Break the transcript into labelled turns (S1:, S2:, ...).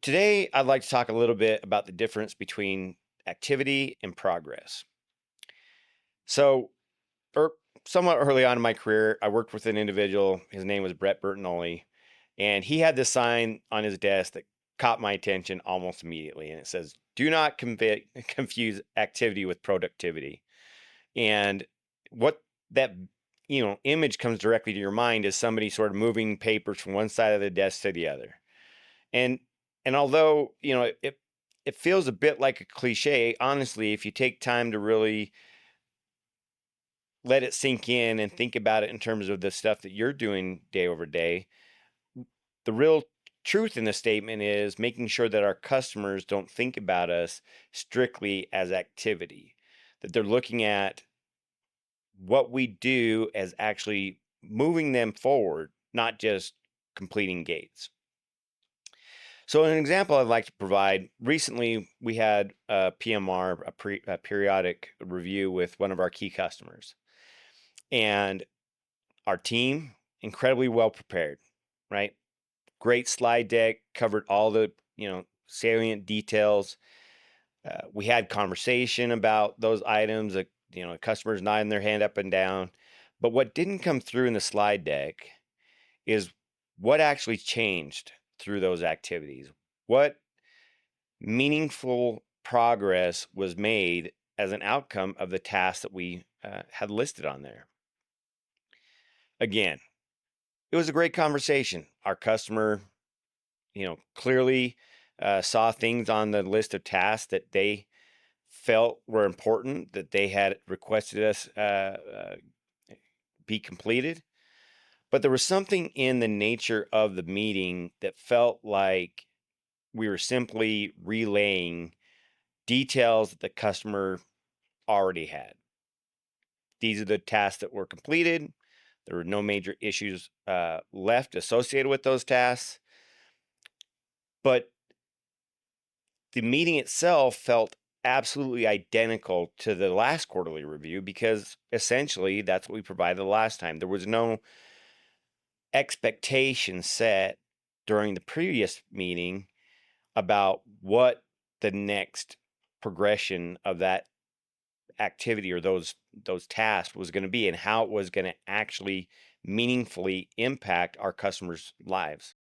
S1: Today, I'd like to talk a little bit about the difference between activity and progress. So, er, somewhat early on in my career, I worked with an individual. His name was Brett Bertinoli, and he had this sign on his desk that caught my attention almost immediately. And it says, "Do not confuse activity with productivity." And what that image comes directly to your mind is somebody sort of moving papers from one side of the desk to the other. And and although, it feels a bit like a cliche, honestly, if you take time to really let it sink in and think about it in terms of the stuff that you're doing day over day, the real truth in the statement is making sure that our customers don't think about us strictly as activity, that they're looking at what we do as actually moving them forward, not just completing gates. So, an example I'd like to provide recently, we had a PMR, a periodic review with one of our key customers, and our team incredibly well prepared, right? Great slide deck, covered all the salient details. We had conversation about those items. Customers nodding their hand up and down, but what didn't come through in the slide deck is what actually changed through those activities. What meaningful progress was made as an outcome of the tasks that we had listed on there. Again, it was a great conversation. Our customer, clearly saw things on the list of tasks that they felt were important that they had requested us be completed. But there was something in the nature of the meeting that felt like we were simply relaying details that the customer already had. These are the tasks that were completed. There were no major issues left associated with those tasks. But the meeting itself felt absolutely identical to the last quarterly review because essentially that's what we provided the last time. There was no expectation set during the previous meeting about what the next progression of that activity or those tasks was going to be and how it was going to actually meaningfully impact our customers' lives.